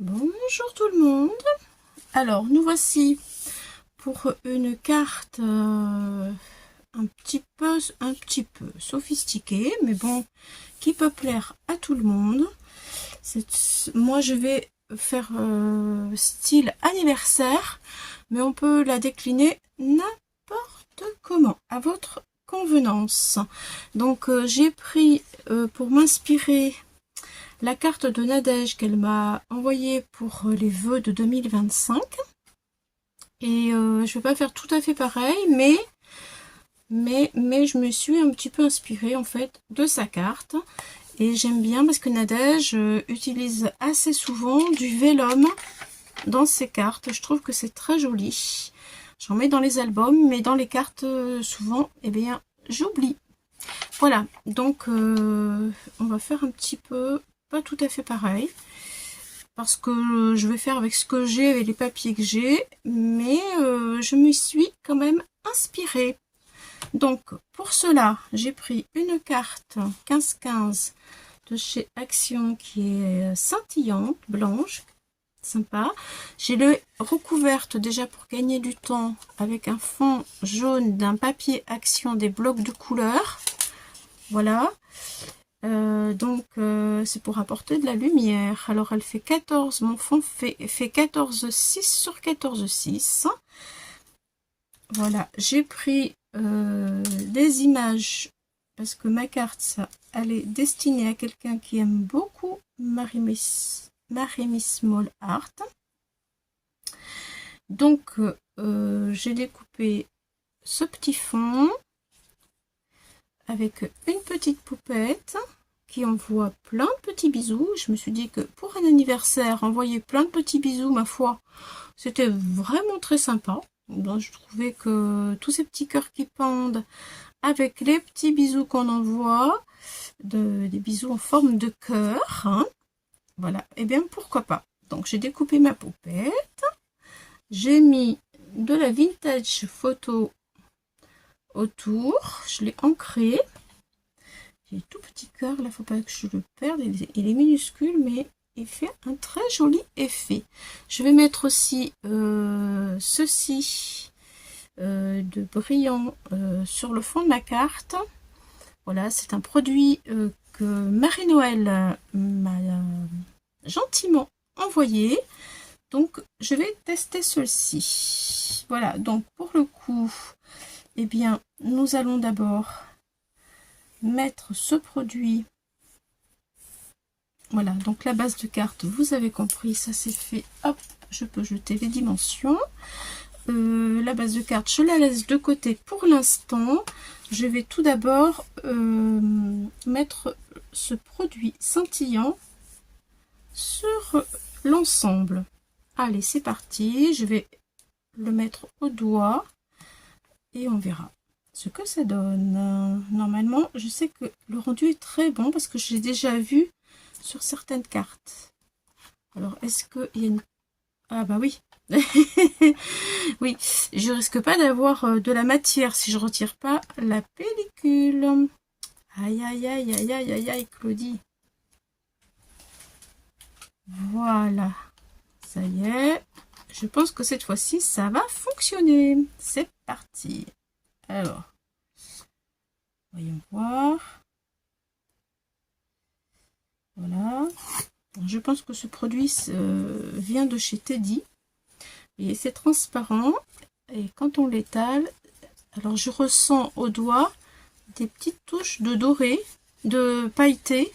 Bonjour tout le monde. Alors nous voici pour une carte un petit peu sophistiquée, mais bon, qui peut plaire à tout le monde. Moi je vais faire style anniversaire, mais on peut la décliner n'importe comment, à votre convenance. Donc j'ai pris pour m'inspirer la carte de Nadège qu'elle m'a envoyée pour les vœux de 2025. Et je vais pas faire tout à fait pareil, mais je me suis un petit peu inspirée en fait de sa carte. Et j'aime bien parce que Nadège utilise assez souvent du vélum dans ses cartes. Je trouve que c'est très joli. J'en mets dans les albums, mais dans les cartes, souvent, eh bien, j'oublie. Voilà, donc on va faire un petit peu, pas tout à fait pareil, parce que je vais faire avec ce que j'ai, avec les papiers que j'ai, mais je me suis quand même inspirée. Donc pour cela, j'ai pris une carte 15-15 de chez Action qui est scintillante, blanche, sympa. J'ai le recouverte déjà pour gagner du temps avec un fond jaune d'un papier Action, des blocs de couleurs. Voilà. C'est pour apporter de la lumière. Alors elle fait 14, mon fond fait 14,6 sur 14,6. Voilà, j'ai pris des images parce que ma carte, ça, elle est destinée à quelqu'un qui aime beaucoup Marimis Small Art. Donc j'ai découpé ce petit fond avec une petite poupette qui envoie plein de petits bisous. Je me suis dit que pour un anniversaire, envoyer plein de petits bisous, ma foi, c'était vraiment très sympa. Donc, je trouvais que tous ces petits cœurs qui pendent avec les petits bisous qu'on envoie, des bisous en forme de cœur, hein, voilà, et bien pourquoi pas. Donc j'ai découpé ma poupette, j'ai mis de la vintage photo autour, je l'ai ancré. J'ai tout petit cœur, là faut pas que je le perde, il est minuscule mais il fait un très joli effet. Je vais mettre aussi ceci de brillant sur le fond de ma carte. Voilà, c'est un produit que Marie-Noël m'a gentiment envoyé. Donc je vais tester ceci. Voilà, donc pour le coup, eh bien nous allons d'abord mettre ce produit. Voilà, donc la base de carte, vous avez compris, ça c'est fait. Hop, je peux jeter les dimensions. La base de carte, je la laisse de côté pour l'instant. Je vais tout d'abord mettre ce produit scintillant sur l'ensemble. Allez, c'est parti. Je vais le mettre au doigt et on verra ce que ça donne. Normalement, je sais que le rendu est très bon parce que j'ai déjà vu sur certaines cartes. Alors, est-ce qu'il y a une... Ah bah oui. Oui, je risque pas d'avoir de la matière si je retire pas la pellicule. Aïe, aïe, aïe, aïe, aïe, aïe, aïe, Claudie. Voilà. Ça y est. Je pense que cette fois-ci, ça va fonctionner. C'est parti. Alors, voyons voir. Voilà. Je pense que ce produit vient de chez Teddy. Et c'est transparent. Et quand on l'étale, alors je ressens au doigt des petites touches de doré, de pailleté,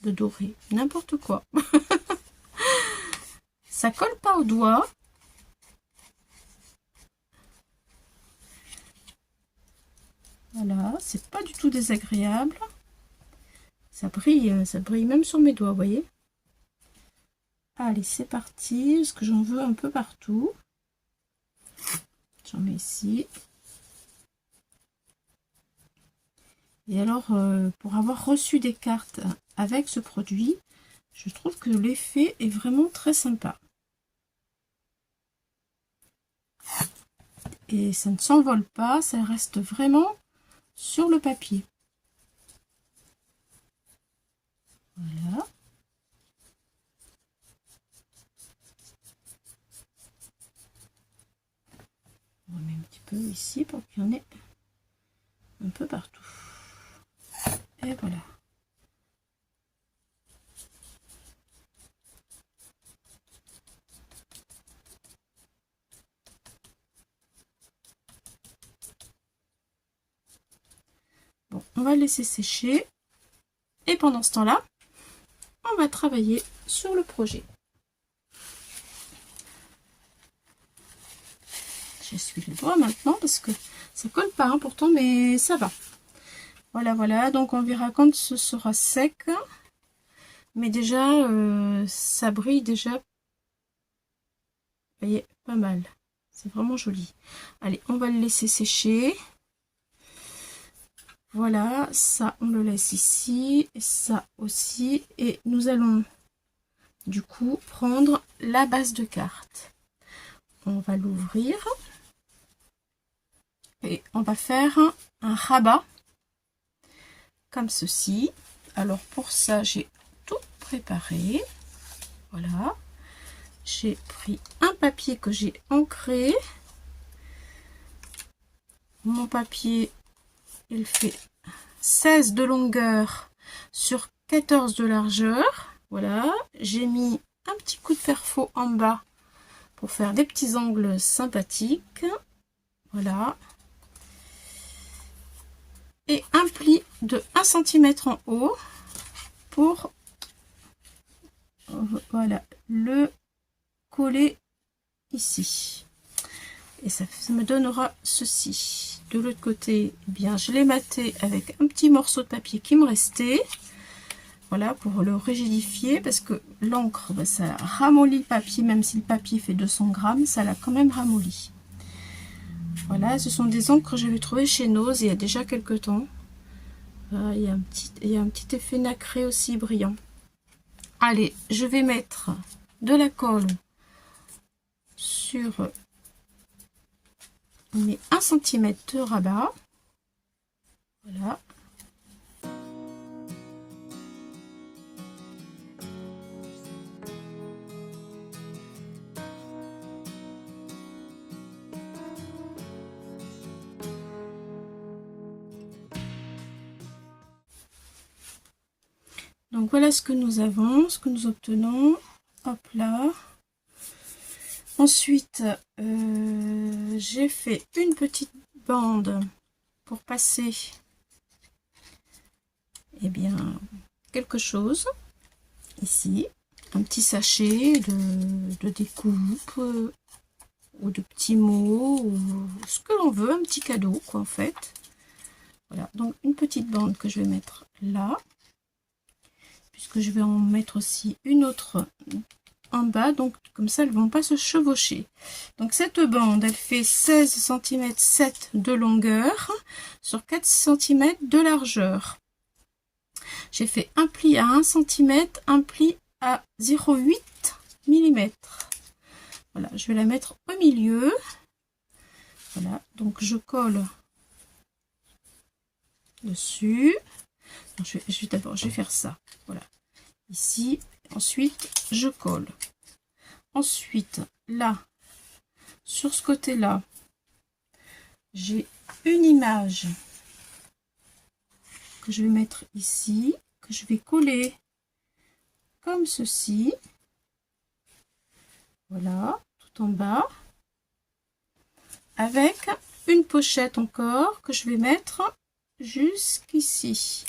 de doré, n'importe quoi. Ça colle pas au doigt. Voilà, c'est pas du tout désagréable. Ça brille même sur mes doigts, vous voyez. Allez, c'est parti, parce que j'en veux un peu partout. J'en mets ici. Et alors, pour avoir reçu des cartes avec ce produit, je trouve que l'effet est vraiment très sympa. Et ça ne s'envole pas, ça reste vraiment sur le papier. Voilà. peu ici pour qu'il y en ait un peu partout. Et voilà. Bon, on va le laisser sécher. Et pendant ce temps-là, on va travailler sur le projet. J'essuie le doigt maintenant parce que ça colle pas hein, pourtant, mais ça va. Voilà, voilà. Donc on verra quand ce sera sec. Mais déjà, ça brille déjà. Vous voyez, pas mal. C'est vraiment joli. Allez, on va le laisser sécher. Voilà, ça on le laisse ici, et ça aussi. Et nous allons du coup prendre la base de carte. On va l'ouvrir. Et on va faire un rabat comme ceci. Alors pour ça, j'ai tout préparé. Voilà. J'ai pris un papier que j'ai ancré. Mon papier, il fait 16 de longueur sur 14 de largeur. Voilà. J'ai mis un petit coup de fer faux en bas pour faire des petits angles sympathiques. Voilà. Et un pli de 1 cm en haut pour voilà le coller ici. Et ça me donnera ceci. De l'autre côté, eh bien je l'ai maté avec un petit morceau de papier qui me restait. Voilà, pour le rigidifier, parce que l'encre, ben, ça ramollit le papier, même si le papier fait 200 grammes, ça l'a quand même ramolli. Voilà, ce sont des encres que j'avais trouvées chez Nose il y a déjà quelques temps. Il y a un petit effet nacré aussi brillant. Allez, je vais mettre de la colle sur mes 1 cm de rabat. Voilà. Donc voilà ce que nous avons, ce que nous obtenons. Hop là. Ensuite, j'ai fait une petite bande pour passer eh bien, quelque chose ici. Un petit sachet de découpe ou de petits mots ou ce que l'on veut, un petit cadeau quoi en fait. Voilà, donc une petite bande que je vais mettre là. Puisque je vais en mettre aussi une autre en bas, donc comme ça elles ne vont pas se chevaucher. Donc cette bande elle fait 16 cm 7 de longueur sur 4 cm de largeur. J'ai fait un pli à 1 cm, un pli à 0,8 mm. Voilà, je vais la mettre au milieu. Voilà, donc je colle dessus. D'abord je vais faire ça. Voilà, ici. Ensuite, je colle. Ensuite, là, sur ce côté-là, j'ai une image que je vais mettre ici, que je vais coller comme ceci. Voilà, tout en bas. Avec une pochette encore que je vais mettre jusqu'ici.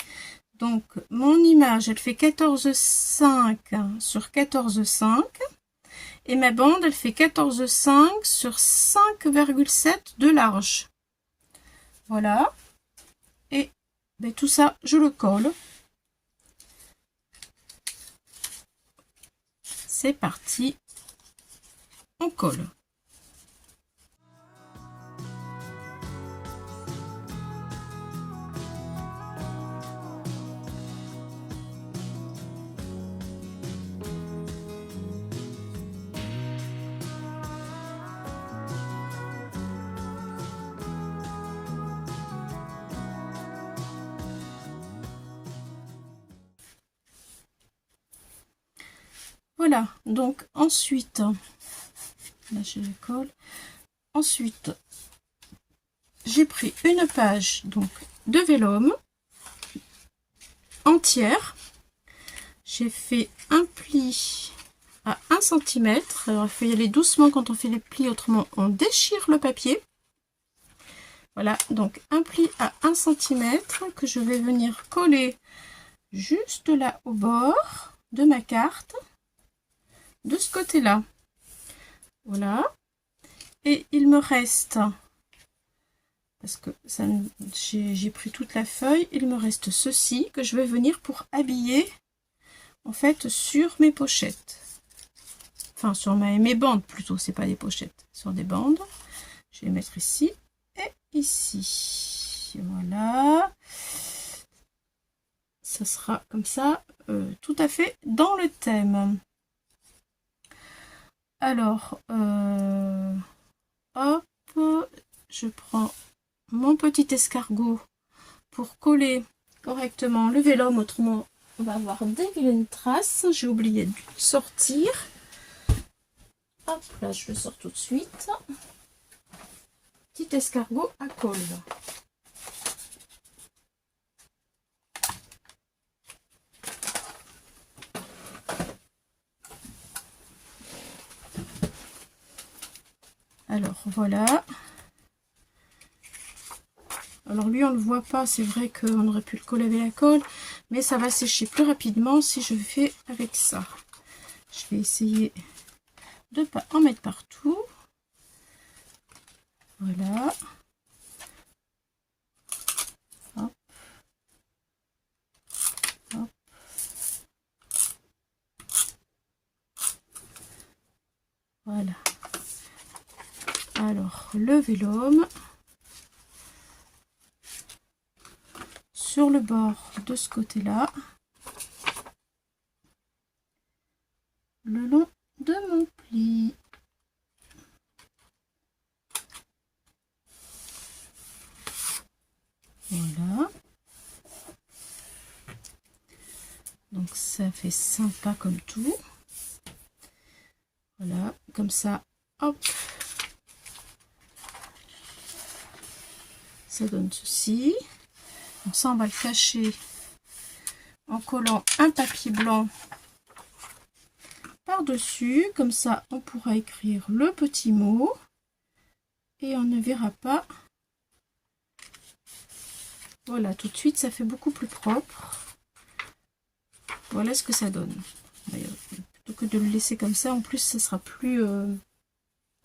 Donc, mon image, elle fait 14,5 sur 14,5. Et ma bande, elle fait 14,5 sur 5,7 de large. Voilà. Et ben, tout ça, je le colle. C'est parti. On colle. Voilà, donc ensuite, là je le colle. Ensuite, j'ai pris une page donc de vélum entière. J'ai fait un pli à 1 cm. Alors il faut y aller doucement quand on fait les plis, autrement on déchire le papier. Voilà, donc un pli à 1 cm que je vais venir coller juste là au bord de ma carte, de ce côté-là. Voilà. Et il me reste, parce que j'ai pris toute la feuille, il me reste ceci que je vais venir pour habiller en fait sur mes pochettes. Enfin sur mes bandes plutôt, c'est pas des pochettes, sur des bandes. Je vais les mettre ici et ici. Voilà. Ça sera comme ça, tout à fait dans le thème. Alors, hop, je prends mon petit escargot pour coller correctement le vélum, autrement on va avoir des vilaines traces. J'ai oublié de sortir. Hop, là je le sors tout de suite. Petit escargot à colle. Alors voilà. Alors lui on ne le voit pas, c'est vrai qu'on aurait pu le coller avec la colle, mais ça va sécher plus rapidement si je fais avec ça. Je vais essayer de ne pas en mettre partout. Voilà. Hop. Hop. Voilà. Alors le vélum sur le bord de ce côté-là, le long de mon pli. Voilà. Donc ça fait sympa comme tout. Voilà, comme ça, hop. Ça donne ceci. Donc ça, on va le cacher en collant un papier blanc par-dessus. Comme ça, on pourra écrire le petit mot. Et on ne verra pas. Voilà, tout de suite, ça fait beaucoup plus propre. Voilà ce que ça donne. Plutôt que de le laisser comme ça, en plus, ça sera plus...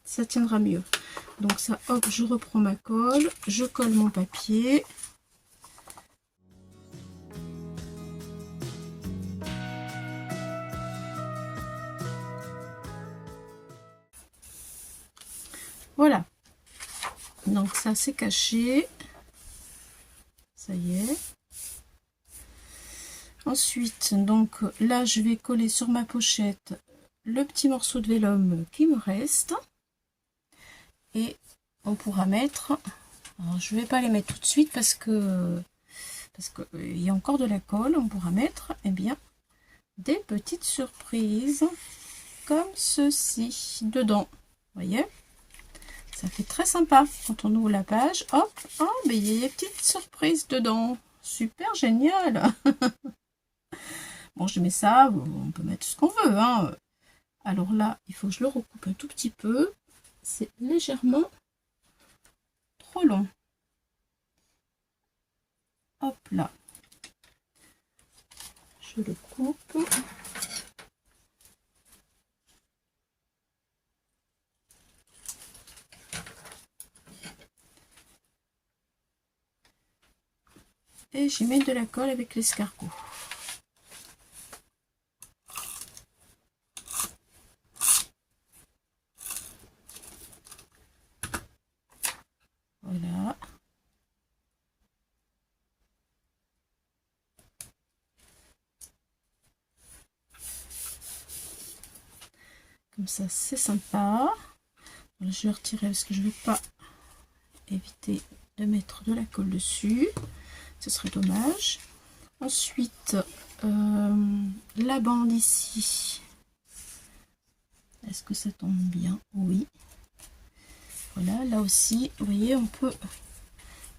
ça tiendra mieux. Donc ça, hop, je reprends ma colle. Je colle mon papier. Voilà. Donc ça, c'est caché. Ça y est. Ensuite, donc là, je vais coller sur ma pochette le petit morceau de vélum qui me reste. Et on pourra mettre... Alors, je ne vais pas les mettre tout de suite parce que il y a encore de la colle. On pourra mettre, eh bien, des petites surprises comme ceci dedans. Vous voyez? Ça fait très sympa quand on ouvre la page. Hop, oh, mais il y a des petites surprises dedans. Super génial. Bon, je mets ça, on peut mettre ce qu'on veut, hein. Alors là, il faut que je le recoupe un tout petit peu. C'est légèrement trop long. Hop là. Je le coupe. Et j'y mets de la colle avec l'escargot. Voilà. Comme ça, c'est sympa. Je vais retirer parce que je ne vais pas éviter de mettre de la colle dessus. Ce serait dommage. Ensuite, la bande ici. Est-ce que ça tombe bien? Oui. Voilà, là aussi, vous voyez, on peut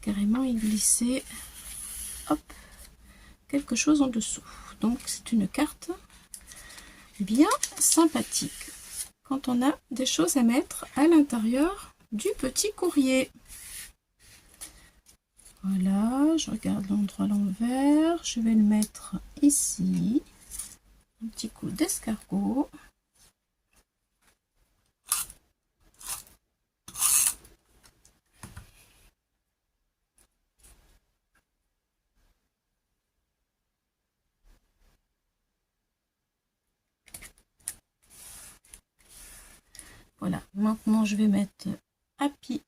carrément y glisser, hop, quelque chose en dessous. Donc c'est une carte bien sympathique quand on a des choses à mettre à l'intérieur du petit courrier. Voilà, je regarde l'endroit à l'envers, je vais le mettre ici, un petit coup d'escargot. Voilà, maintenant je vais mettre Happy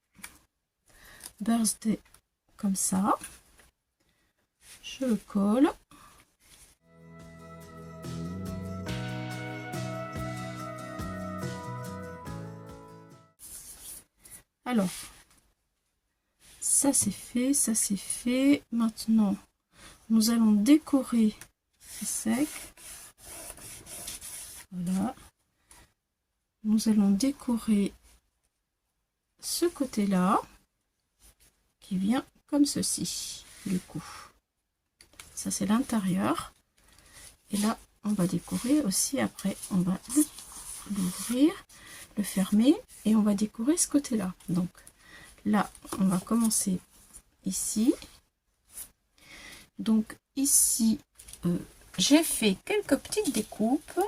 Birthday comme ça. Je le colle. Alors, ça c'est fait, ça c'est fait. Maintenant, nous allons décorer sec. Voilà. Nous allons décorer ce côté-là qui vient comme ceci, du coup. Ça c'est l'intérieur. Et là, on va décorer aussi après. On va l'ouvrir, le fermer et on va décorer ce côté-là. Donc là, on va commencer ici. Donc ici, j'ai fait quelques petites découpes.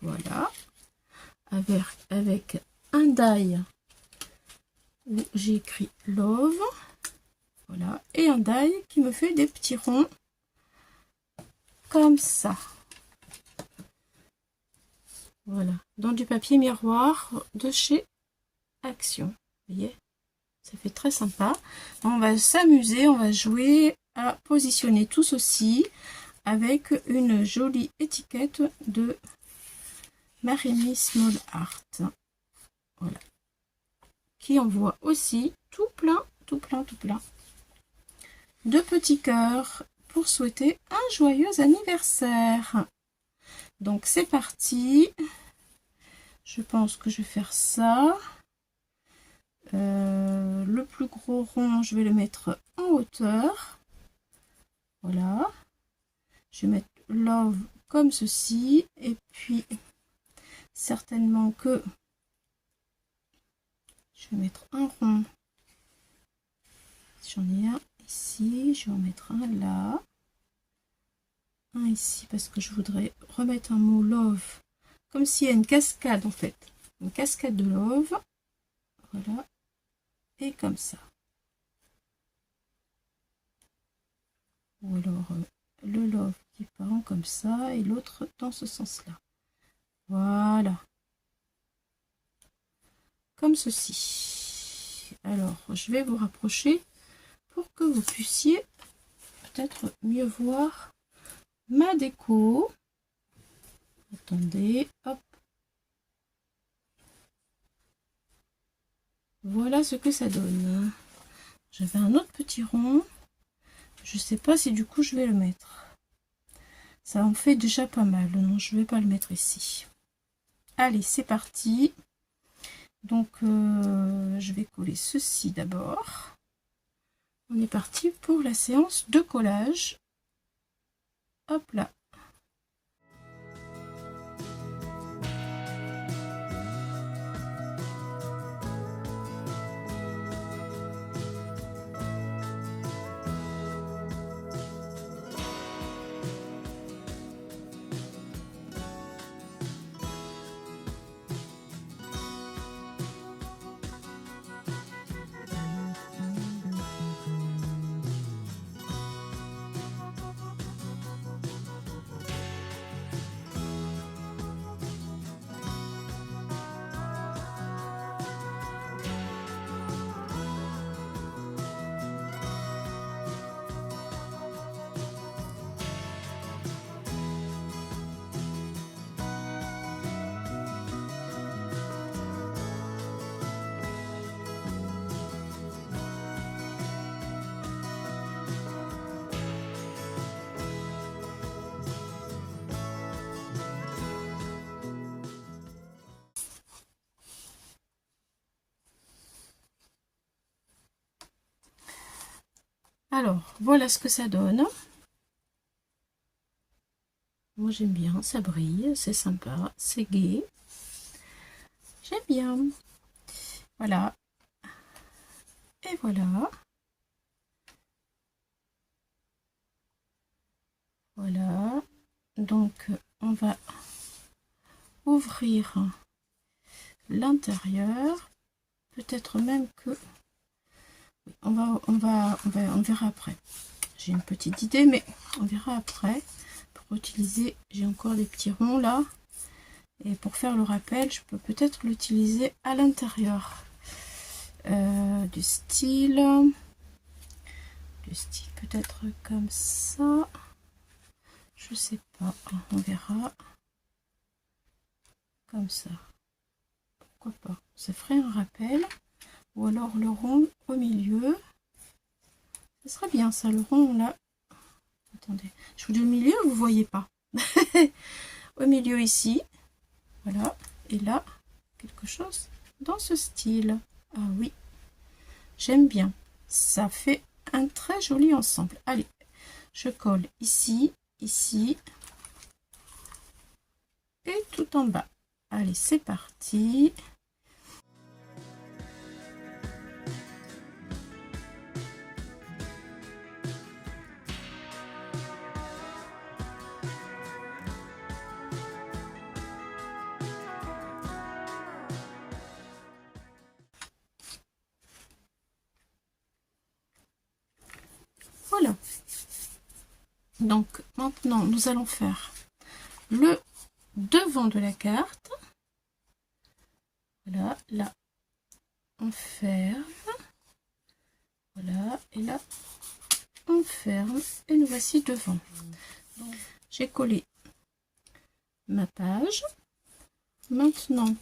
Voilà. Avec un die où j'ai écrit love. Voilà. Et un die qui me fait des petits ronds comme ça. Voilà. Dans du papier miroir de chez Action. Vous voyez? Ça fait très sympa. On va s'amuser, on va jouer à positionner tout ceci avec une jolie étiquette de Marimi Small Art. Voilà. Qui envoie aussi tout plein de petits cœurs pour souhaiter un joyeux anniversaire. Donc c'est parti. Je pense que je vais faire ça. Le plus gros rond, je vais le mettre en hauteur. Voilà. Je vais mettre love comme ceci. Et puis, certainement que je vais mettre un rond. J'en ai un ici. Je vais en mettre un là. Un ici parce que je voudrais remettre un mot love. Comme s'il y a une cascade en fait. Une cascade de love. Voilà. Et comme ça. Ou alors le love qui part comme ça et l'autre dans ce sens-là. Voilà. Comme ceci. Alors, je vais vous rapprocher pour que vous puissiez peut-être mieux voir ma déco. Attendez, hop. Voilà ce que ça donne. J'avais un autre petit rond. Je sais pas si du coup je vais le mettre. Ça en fait déjà pas mal. Non, je vais pas le mettre ici. Allez, c'est parti. Donc, je vais coller ceci d'abord. On est parti pour la séance de collage. Hop là. Alors, voilà ce que ça donne. Moi, j'aime bien, ça brille, c'est sympa, c'est gai. J'aime bien. Voilà. Et voilà. Voilà. Donc, on va ouvrir l'intérieur. Peut-être même que... On verra après. J'ai une petite idée, mais on verra après. Pour utiliser, j'ai encore des petits ronds là. Et pour faire le rappel, je peux peut-être l'utiliser à l'intérieur. Du style peut-être comme ça. Je sais pas, on verra. Comme ça. Pourquoi pas? Ça ferait un rappel. Ou alors le rond au milieu. Ce serait bien ça, le rond là. Attendez, je vous dis au milieu, vous voyez pas. Au milieu ici. Voilà. Et là, quelque chose dans ce style. Ah oui, j'aime bien. Ça fait un très joli ensemble. Allez, je colle ici, ici. Et tout en bas. Allez, c'est parti. Voilà. Donc maintenant, nous allons faire le devant de la carte. Voilà, là, on ferme. Voilà, et là, on ferme. Et nous voici devant. J'ai collé ma page. Maintenant,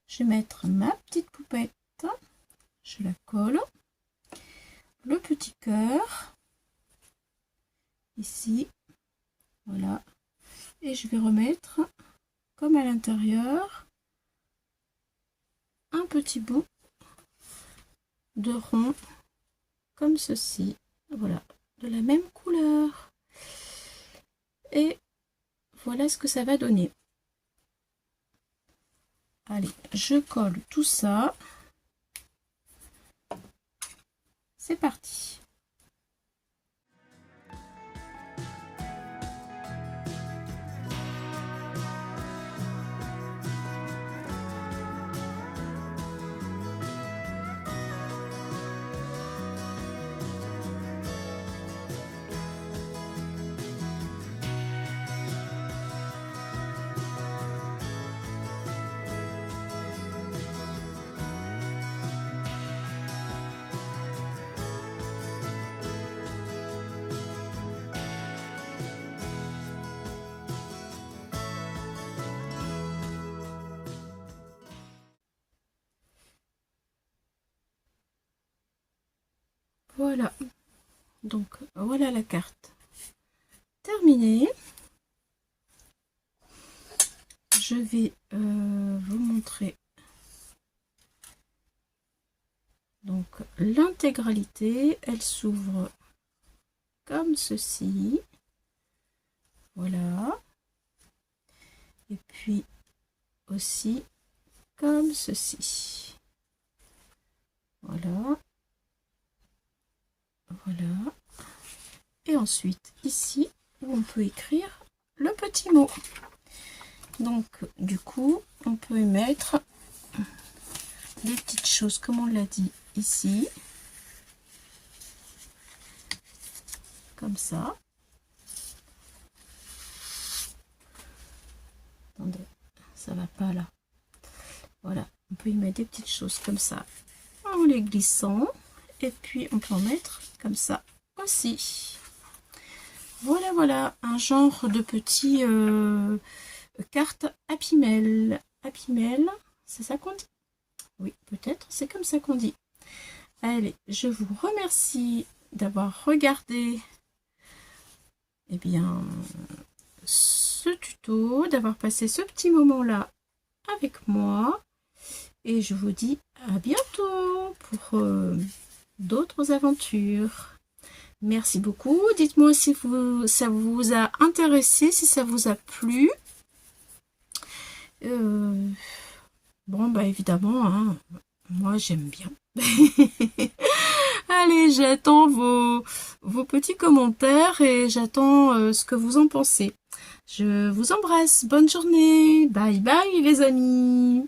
je vais mettre ma petite poupette. Je la colle. Le petit cœur. Ici. Voilà. Et je vais remettre, comme à l'intérieur, un petit bout de rond, comme ceci. Voilà. De la même couleur. Et voilà ce que ça va donner. Allez, je colle tout ça. C'est parti. Voilà, donc voilà la carte terminée. Je vais vous montrer donc l'intégralité. Elle s'ouvre comme ceci. Voilà. Et puis aussi comme ceci. Voilà. Voilà. Et ensuite ici où on peut écrire le petit mot. Donc du coup on peut y mettre des petites choses comme on l'a dit ici. Comme ça. Attendez, ça va pas là. Voilà, on peut y mettre des petites choses comme ça en les glissant. Et puis on peut en mettre comme ça aussi. Voilà, voilà, un genre de petit carte Happy Mail. Happy Mail, c'est ça qu'on dit? Oui, peut-être, c'est comme ça qu'on dit. Allez, je vous remercie d'avoir regardé ce tuto, d'avoir passé ce petit moment-là avec moi. Et je vous dis à bientôt pour d'autres aventures. Merci beaucoup. Dites-moi si ça vous a intéressé, si ça vous a plu. Bon, bah évidemment, hein, moi j'aime bien. Allez, j'attends vos petits commentaires et j'attends ce que vous en pensez. Je vous embrasse. Bonne journée. Bye bye les amis.